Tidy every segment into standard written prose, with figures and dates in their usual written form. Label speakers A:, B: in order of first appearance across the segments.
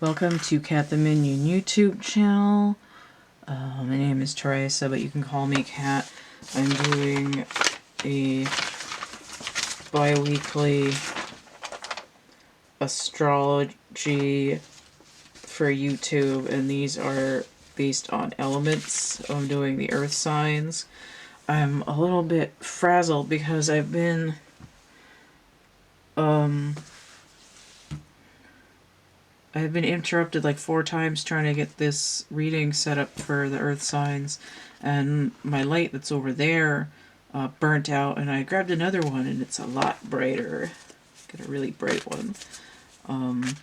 A: Welcome to CATtheMinion YouTube channel. My name is Theresa, but you can call me Cat. I'm doing a bi-weekly astrology for YouTube, and these are based on elements. I'm doing the earth signs. I'm a little bit frazzled because I've been interrupted like 4 times trying to get this reading set up for the earth signs, and my light that's over there burnt out, and I grabbed another one and it's a lot brighter. Get a really bright one. And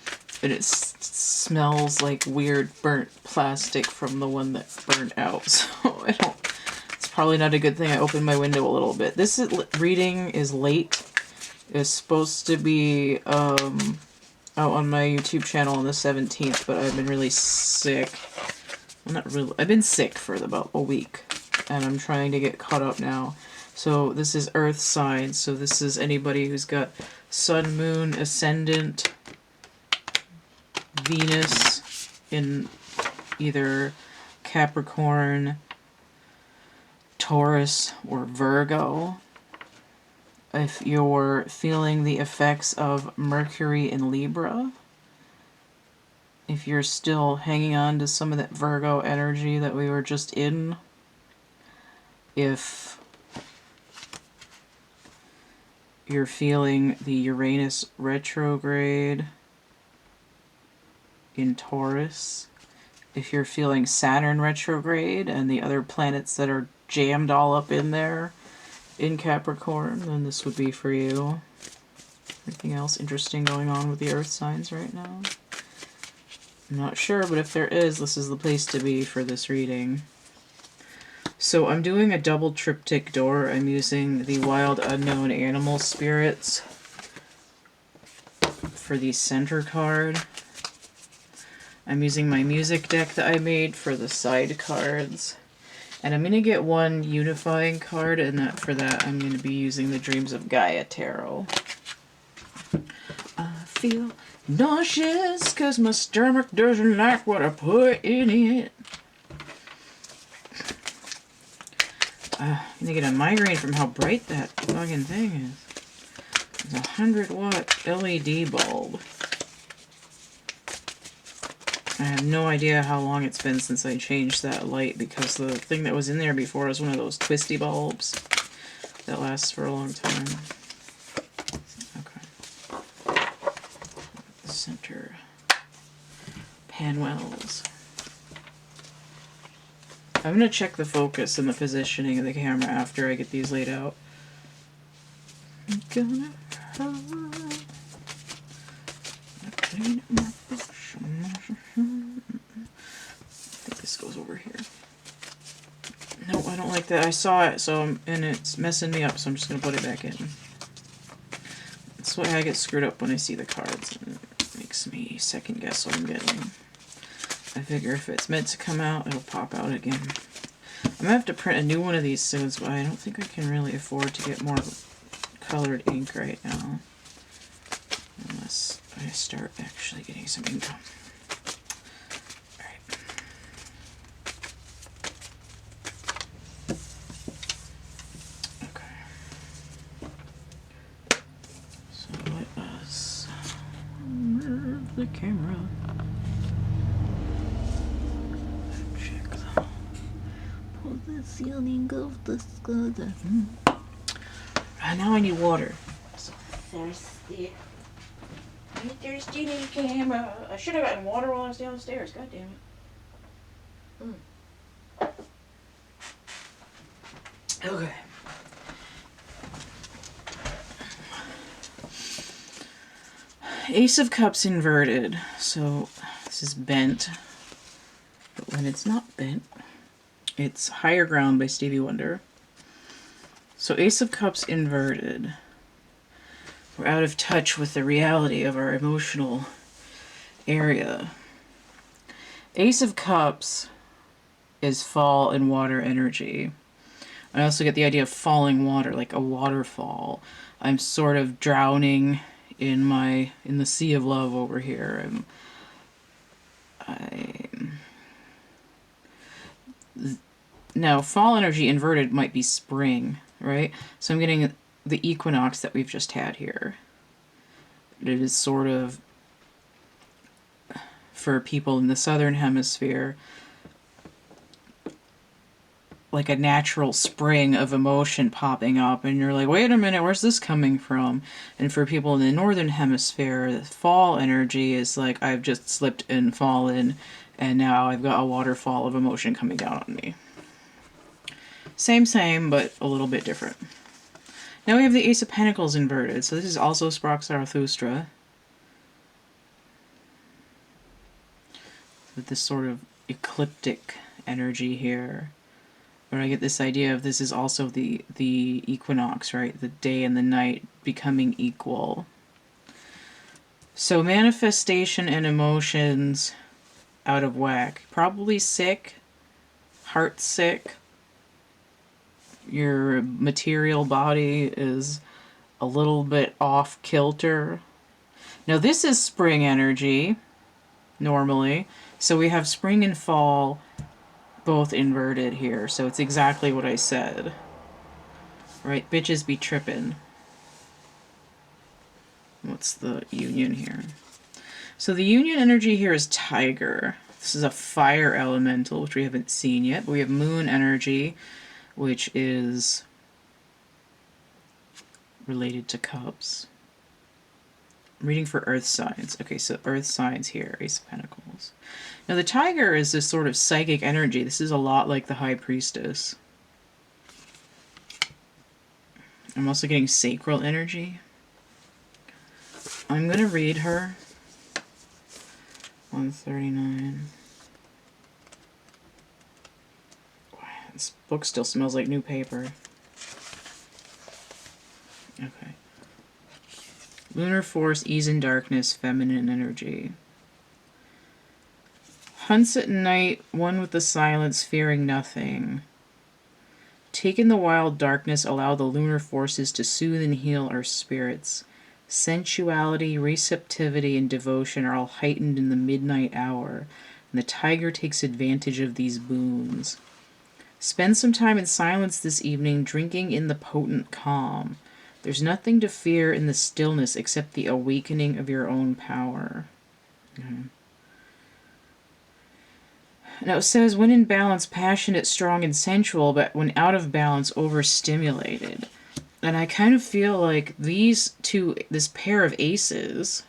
A: it smells like weird burnt plastic from the one that burnt out, so it's probably not a good thing I opened my window a little bit. This reading is late. It's supposed to be out on my YouTube channel on the 17th, but I've been really sick. Well, not really. I've been sick for about a week, and I'm trying to get caught up now. So this is earth signs. So this is anybody who's got sun, moon, ascendant, Venus in either Capricorn, Taurus, or Virgo. If you're feeling the effects of Mercury in Libra, if you're still hanging on to some of that Virgo energy that we were just in, if you're feeling the Uranus retrograde in Taurus, if you're feeling Saturn retrograde and the other planets that are jammed all up in there in Capricorn, then this would be for you. Anything else interesting going on with the earth signs right now? I'm not sure, but if there is, this is the place to be for this reading. So I'm doing a double triptych door. I'm using the Wild Unknown Animal Spirits for the center card. I'm using my music deck that I made for the side cards. And I'm going to get one unifying card, and for that I'm going to be using the Dreams of Gaia Tarot. I feel nauseous because my stomach doesn't like what I put in it. I'm going to get a migraine from how bright that fucking thing is. It's a 100-watt LED bulb. I have no idea how long it's been since I changed that light, because the thing that was in there before was one of those twisty bulbs that lasts for a long time. Okay. Center panels. I'm going to check the focus and the positioning of the camera after I get these laid out. I'm gonna clean up my bush. I think this goes over here. No, I don't like that. I saw it, and it's messing me up, so I'm just going to put it back in. That's why I get screwed up when I see the cards. And it makes me second guess what I'm getting. I figure if it's meant to come out, it'll pop out again. I'm going to have to print a new one of these soon, but I don't think I can really afford to get more colored ink right now. Unless I start actually getting some income. Alright. Okay. So let us move the camera. Check the positioning of the skull. Now I need water. So thirsty. I'm thirsty in the camera. I should have gotten water while I was downstairs. God damn it. Okay. Ace of Cups inverted. So this is bent. But when it's not bent, it's Higher Ground by Stevie Wonder. So Ace of Cups inverted. We're out of touch with the reality of our emotional area. Ace of Cups is fall and water energy. I also get the idea of falling water, like a waterfall. I'm sort of drowning in the sea of love over here. Now, fall energy inverted might be spring, right? So I'm getting the equinox that we've just had here. It is sort of, for people in the southern hemisphere, like a natural spring of emotion popping up, and you're like, wait a minute, where's this coming from? And for people in the northern hemisphere, the fall energy is like, I've just slipped and fallen, and now I've got a waterfall of emotion coming down on me. Same, but a little bit different. Now we have the Ace of Pentacles inverted, so this is also Sprach Zarathustra, with this sort of ecliptic energy here. But I get this idea of this is also the equinox, right? The day and the night becoming equal. So manifestation and emotions out of whack. Probably sick, heart sick. Your material body is a little bit off kilter. Now this is spring energy, normally. So we have spring and fall both inverted here, so it's exactly what I said. Right, bitches be trippin'. What's the union here? So the union energy here is Tiger. This is a fire elemental, which we haven't seen yet, but we have moon energy, which is related to cups. I'm reading for earth signs. Okay, so earth signs here, Ace of Pentacles. Now the tiger is this sort of psychic energy. This is a lot like the High Priestess. I'm also getting sacral energy. I'm going to read her. 139. This book still smells like new paper. Okay. Lunar force, ease in darkness, feminine energy. Hunts at night, one with the silence, fearing nothing. Take in the wild darkness, allow the lunar forces to soothe and heal our spirits. Sensuality, receptivity, and devotion are all heightened in the midnight hour, and the tiger takes advantage of these boons. Spend some time in silence this evening, drinking in the potent calm. There's nothing to fear in the stillness except the awakening of your own power. Okay. Now it says, when in balance, passionate, strong, and sensual, but when out of balance, overstimulated. And I kind of feel like these two, this pair of aces,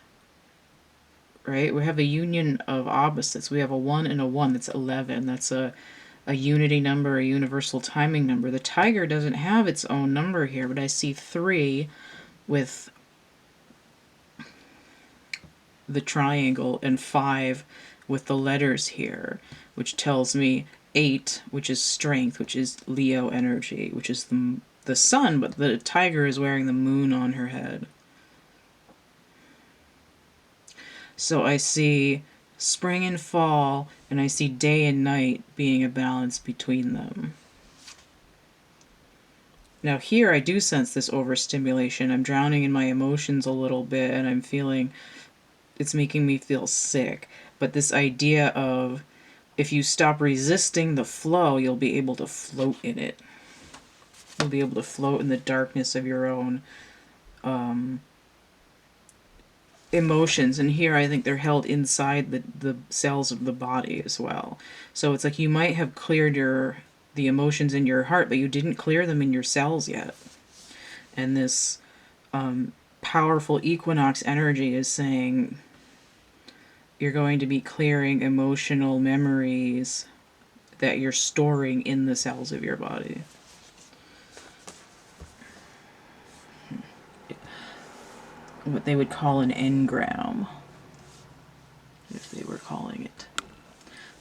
A: right? We have a union of opposites. We have a 1 and a 1. That's 11. That's a unity number, a universal timing number. The tiger doesn't have its own number here, but I see 3 with the triangle and 5 with the letters here, which tells me 8, which is strength, which is Leo energy, which is the sun, but the tiger is wearing the moon on her head. So I see spring and fall, and I see day and night being a balance between them. Now here I do sense this overstimulation. I'm drowning in my emotions a little bit, and I'm feeling, it's making me feel sick. But this idea of, if you stop resisting the flow, you'll be able to float in it. You'll be able to float in the darkness of your own emotions. And here I think they're held inside the cells of the body as well. So it's like you might have cleared the emotions in your heart, but you didn't clear them in your cells yet. And this powerful equinox energy is saying you're going to be clearing emotional memories that you're storing in the cells of your body. What they would call an engram, if they were calling it.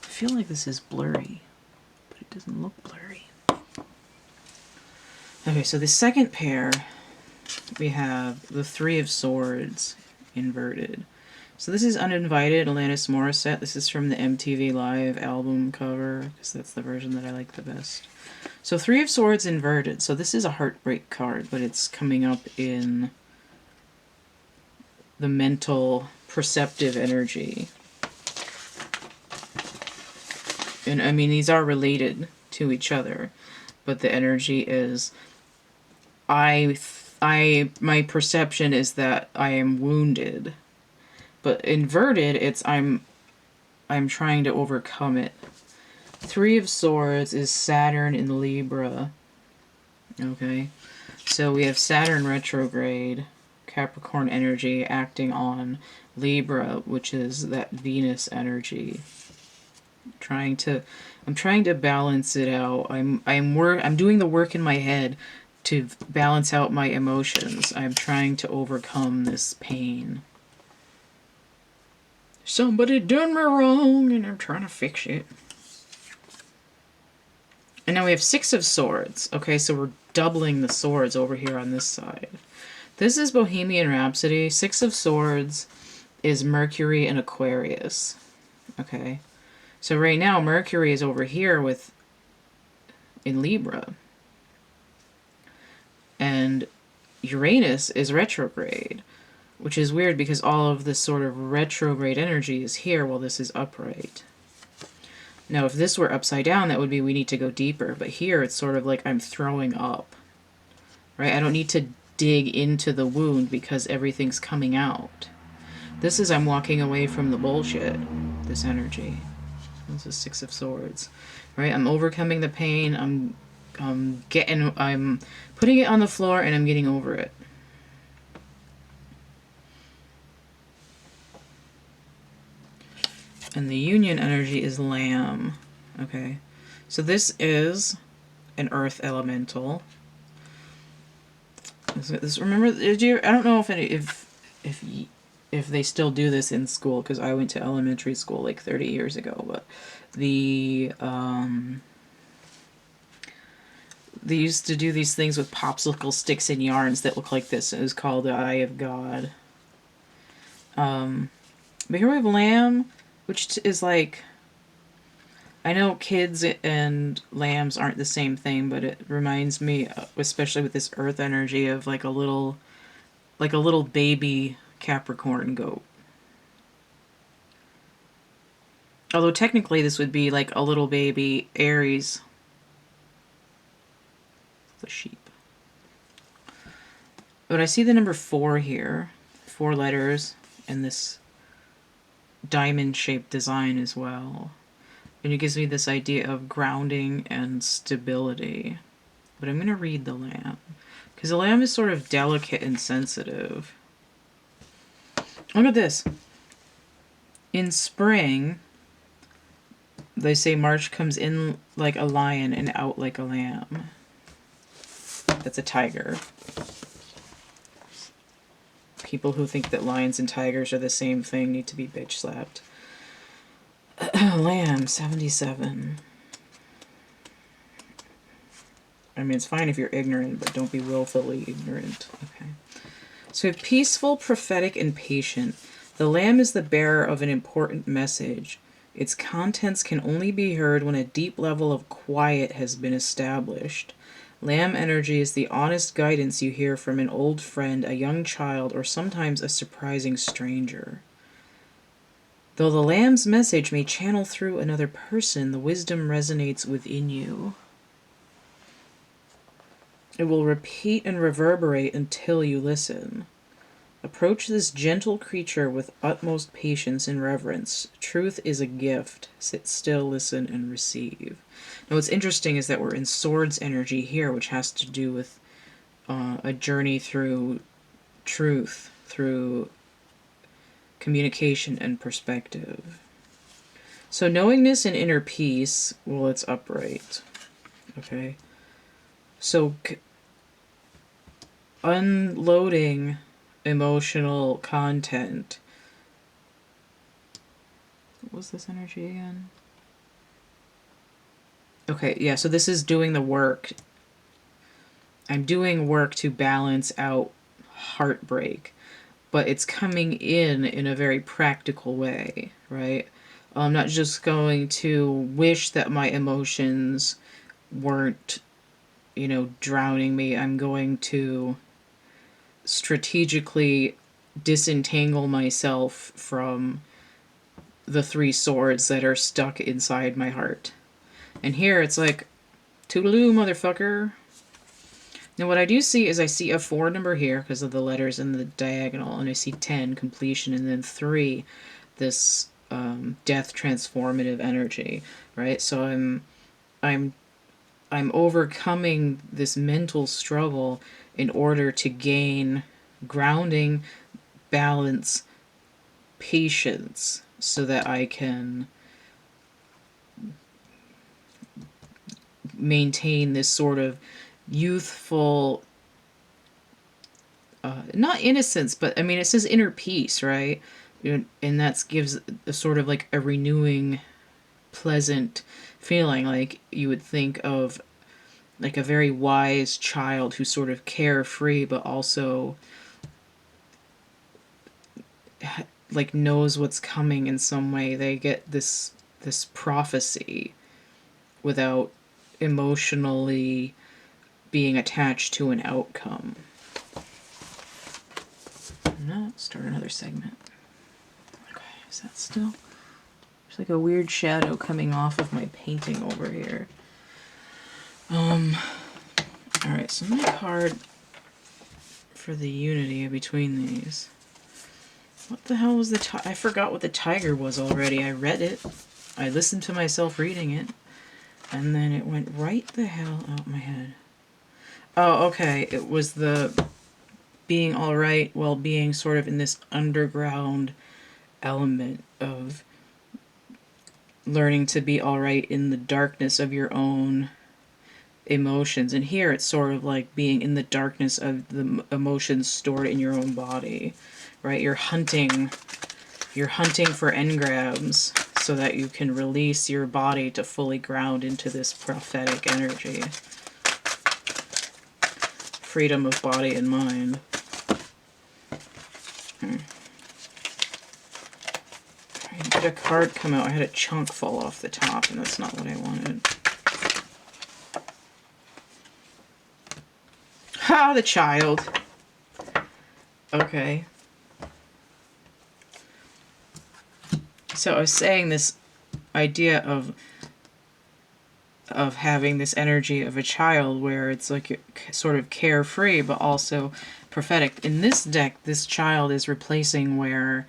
A: I feel like this is blurry, but it doesn't look blurry. Okay, so the second pair, we have the 3 of Swords inverted. So this is Uninvited, Alanis Morissette. This is from the MTV Live album cover, because that's the version that I like the best. So 3 of Swords inverted. So this is a heartbreak card, but it's coming up in the mental, perceptive energy. And I mean, these are related to each other, but the energy is, my perception is that I am wounded, but inverted, it's I'm trying to overcome it. Three of Swords is Saturn in Libra. Okay, so we have Saturn retrograde, Capricorn energy acting on Libra, which is that Venus energy. I'm trying to balance it out. I'm doing the work in my head to balance out my emotions. I'm trying to overcome this pain. Somebody done me wrong and I'm trying to fix it. And now we have Six of Swords. Okay, so we're doubling the swords over here on this side. This is Bohemian Rhapsody. Six of Swords is Mercury and Aquarius. Okay. So right now, Mercury is over here in Libra. And Uranus is retrograde, which is weird because all of this sort of retrograde energy is here while this is upright. Now, if this were upside down, that would be we need to go deeper. But here, it's sort of like I'm throwing up, right? I don't need to dig into the wound because everything's coming out. This is I'm walking away from the bullshit, this energy. This is Six of Swords, right? I'm overcoming the pain. I'm putting it on the floor and I'm getting over it. And the union energy is Lamb. Okay, so this is an earth elemental. Remember, I don't know if they still do this in school, because I went to elementary school like 30 years ago, but they used to do these things with popsicle sticks and yarns that look like this. It was called the Eye of God. But here we have Lamb, which is like, I know kids and lambs aren't the same thing, but it reminds me, especially with this earth energy, of like a little baby Capricorn goat. Although technically this would be like a little baby Aries, the sheep. But I see the number 4 here, 4 letters, and this diamond-shaped design as well. And it gives me this idea of grounding and stability. But I'm going to read the lamb, because the lamb is sort of delicate and sensitive. Look at this. In spring, they say March comes in like a lion and out like a lamb. That's a tiger. People who think that lions and tigers are the same thing need to be bitch slapped. Lamb, 77. I mean, it's fine if you're ignorant, but don't be willfully ignorant. Okay. So peaceful, prophetic, and patient. The lamb is the bearer of an important message. Its contents can only be heard when a deep level of quiet has been established. Lamb energy is the honest guidance you hear from an old friend, a young child, or sometimes a surprising stranger. Though the lamb's message may channel through another person, the wisdom resonates within you. It will repeat and reverberate until you listen. Approach this gentle creature with utmost patience and reverence. Truth is a gift. Sit still, listen, and receive. Now what's interesting is that we're in swords energy here, which has to do with a journey through truth, through communication and perspective. So knowingness and inner peace, well, it's upright. Okay. So unloading emotional content. What was this energy again? Okay, yeah, so this is doing the work. I'm doing work to balance out heartbreak, but it's coming in a very practical way, right? I'm not just going to wish that my emotions weren't, drowning me. I'm going to strategically disentangle myself from the 3 swords that are stuck inside my heart. And here it's like, toodaloo, motherfucker. Now what I do see is I see a 4 number here because of the letters in the diagonal, and I see 10, completion, and then 3, this death transformative energy, right? So I'm overcoming this mental struggle in order to gain grounding, balance, patience, so that I can maintain this sort of youthful, not innocence, but I mean, it says inner peace, right? And that gives a sort of like a renewing, pleasant feeling. Like you would think of like a very wise child who's sort of carefree, but also like knows what's coming in some way. They get this prophecy without emotionally being attached to an outcome. No, start another segment. Okay, is that still? There's like a weird shadow coming off of my painting over here. Alright, so my card for the unity between these. What the hell was the I forgot what the tiger was already. I read it. I listened to myself reading it. And then it went right the hell out my head. Oh, okay. It was the being alright while being sort of in this underground element of learning to be alright in the darkness of your own emotions. And here it's sort of like being in the darkness of the emotions stored in your own body, right? You're hunting for engrams so that you can release your body to fully ground into this prophetic energy. Freedom of body and mind. I had a card come out. I had a chunk fall off the top, and that's not what I wanted. Ha! The child. Okay. So I was saying this idea of having this energy of a child where it's like you're sort of carefree but also prophetic. In this deck, this child is replacing where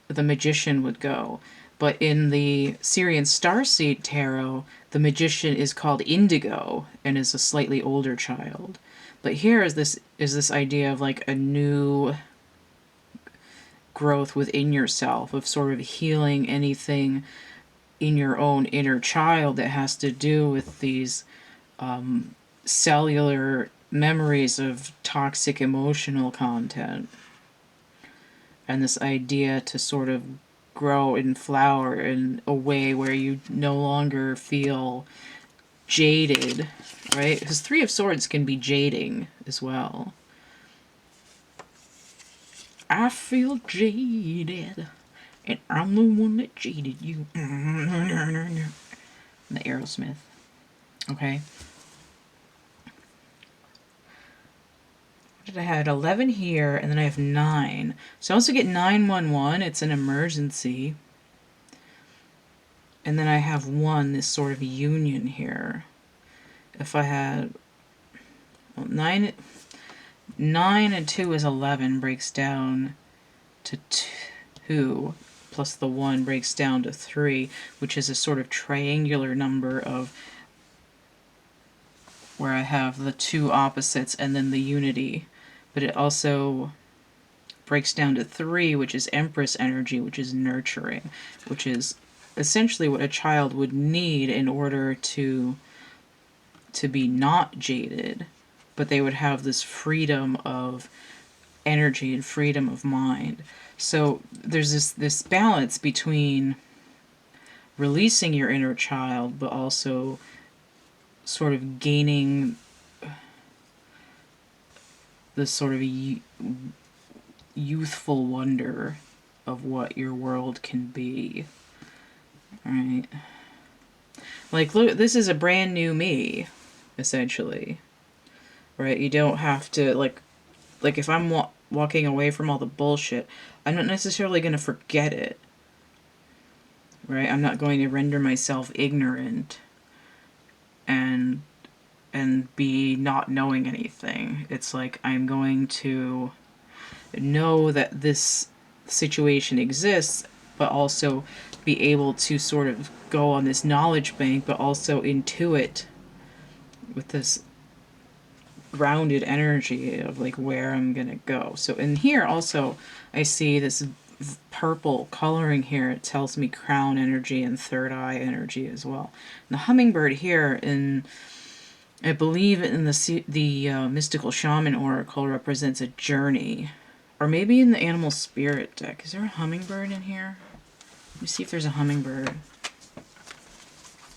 A: the magician would go. But in the Syrian Starseed Tarot, the magician is called Indigo and is a slightly older child. But here is this idea of like a new growth within yourself, of sort of healing anything in your own inner child that has to do with these cellular memories of toxic emotional content. And this idea to sort of grow and flower in a way where you no longer feel jaded, right? Because 3 of Swords can be jading as well. I feel jaded, and I'm the one that jaded you. The Aerosmith. Okay. What did I have? 11 here, and then I have 9. So I also get 911. It's an emergency. And then I have 1, this sort of union here. If I had... Well, 9 and 2 is 11, breaks down to 2, plus the 1 breaks down to 3, which is a sort of triangular number of where I have the 2 opposites and then the unity. But it also breaks down to 3, which is Empress energy, which is nurturing, which is essentially what a child would need in order to be not jaded, but they would have this freedom of energy and freedom of mind. So there's this balance between releasing your inner child, but also sort of gaining this sort of youthful wonder of what your world can be. Right? Like, look, this is a brand new me, essentially. Right? You don't have to, like if I'm walking away from all the bullshit, I'm not necessarily going to forget it. Right? I'm not going to render myself ignorant and be not knowing anything. It's like I'm going to know that this situation exists, but also be able to sort of go on this knowledge bank, but also intuit with this grounded energy of like where I'm gonna go. So in here also I see this purple coloring here. It tells me crown energy and third eye energy as well. And the hummingbird here, in I believe in the mystical shaman oracle, represents a journey, or maybe in the animal spirit deck. Is there a hummingbird in here? Let me see if there's a hummingbird.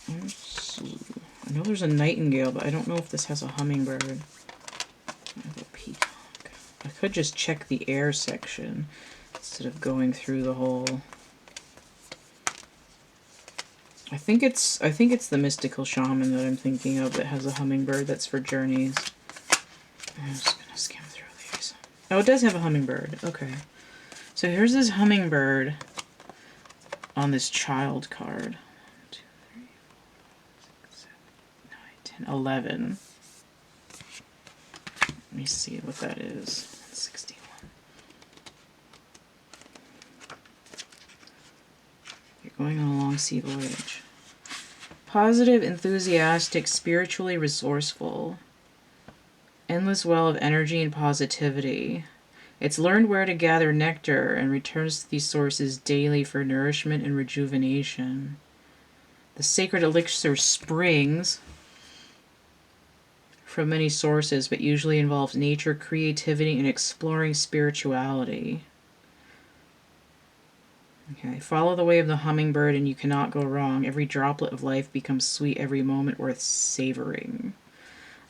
A: Let's see. I know there's a nightingale, but I don't know if this has a hummingbird. I have a peacock. I could just check the air section instead of going through the whole. I think it's the mystical shaman that I'm thinking of that has a hummingbird that's for journeys. I'm just gonna skim through these. Oh, it does have a hummingbird. Okay. So here's this hummingbird on this child card. 1, 2, 3, 4, 5, 6, 7, 8, 9, 10, 11. Let me see what that is. 61. You're going on a long sea voyage. Positive, enthusiastic, spiritually resourceful. Endless well of energy and positivity. It's learned where to gather nectar and returns to these sources daily for nourishment and rejuvenation. The sacred elixir springs from many sources, but usually involves nature, creativity, and exploring spirituality. Okay, follow the way of the hummingbird and you cannot go wrong. Every droplet of life becomes sweet, every moment worth savoring.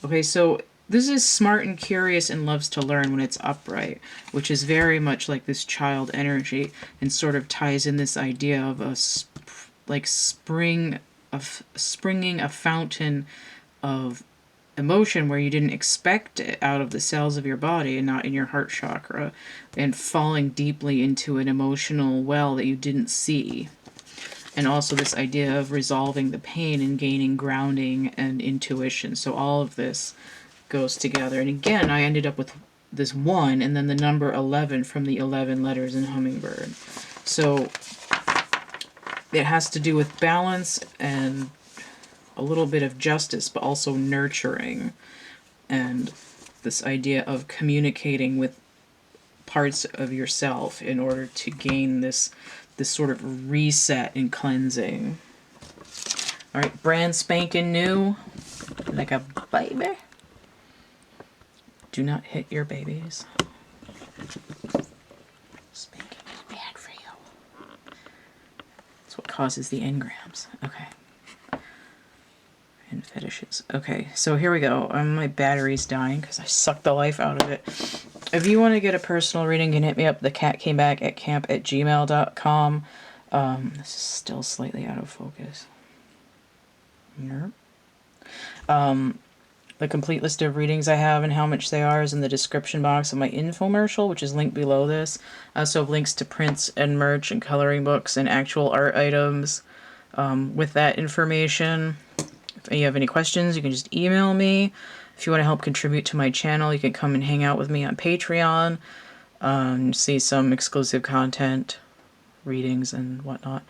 A: Okay, so this is smart and curious and loves to learn when it's upright, which is very much like this child energy and sort of ties in this idea of a springing a fountain of emotion where you didn't expect it out of the cells of your body and not in your heart chakra, and falling deeply into an emotional well that you didn't see. And also this idea of resolving the pain and gaining grounding and intuition. So all of this goes together. And again, I ended up with this 1 and then the number 11 from the 11 letters in hummingbird. So it has to do with balance and a little bit of justice, but also nurturing, and this idea of communicating with parts of yourself in order to gain this sort of reset and cleansing. All right, brand spanking new, like a baby. Do not hit your babies. Spanking is bad for you. That's what causes the engrams. Okay. And fetishes. Okay, so here we go. My battery's dying because I sucked the life out of it. If you want to get a personal reading, you can hit me up, thecatcamebackatcamp@gmail.com. This is still slightly out of focus. Nope. The complete list of readings I have and how much they are is in the description box of my infomercial, which is linked below this. I also have links to prints and merch and coloring books and actual art items with that information. If you have any questions, you can just email me. If you want to help contribute to my channel, you can come and hang out with me on Patreon, see some exclusive content, readings, and whatnot.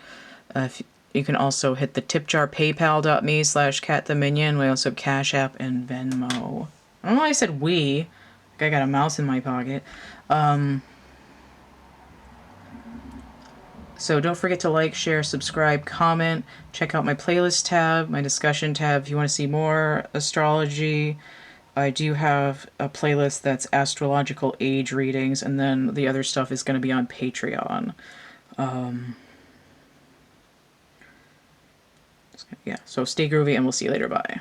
A: You can also hit the tip jar, paypal.me/CATtheMinion. We also have Cash App and Venmo. I don't know why I said we. Like I got a mouse in my pocket. So don't forget to like, share, subscribe, comment. Check out my playlist tab, my discussion tab. If you want to see more astrology, I do have a playlist that's astrological age readings, and then the other stuff is going to be on Patreon. Yeah, so stay groovy, and we'll see you later. Bye.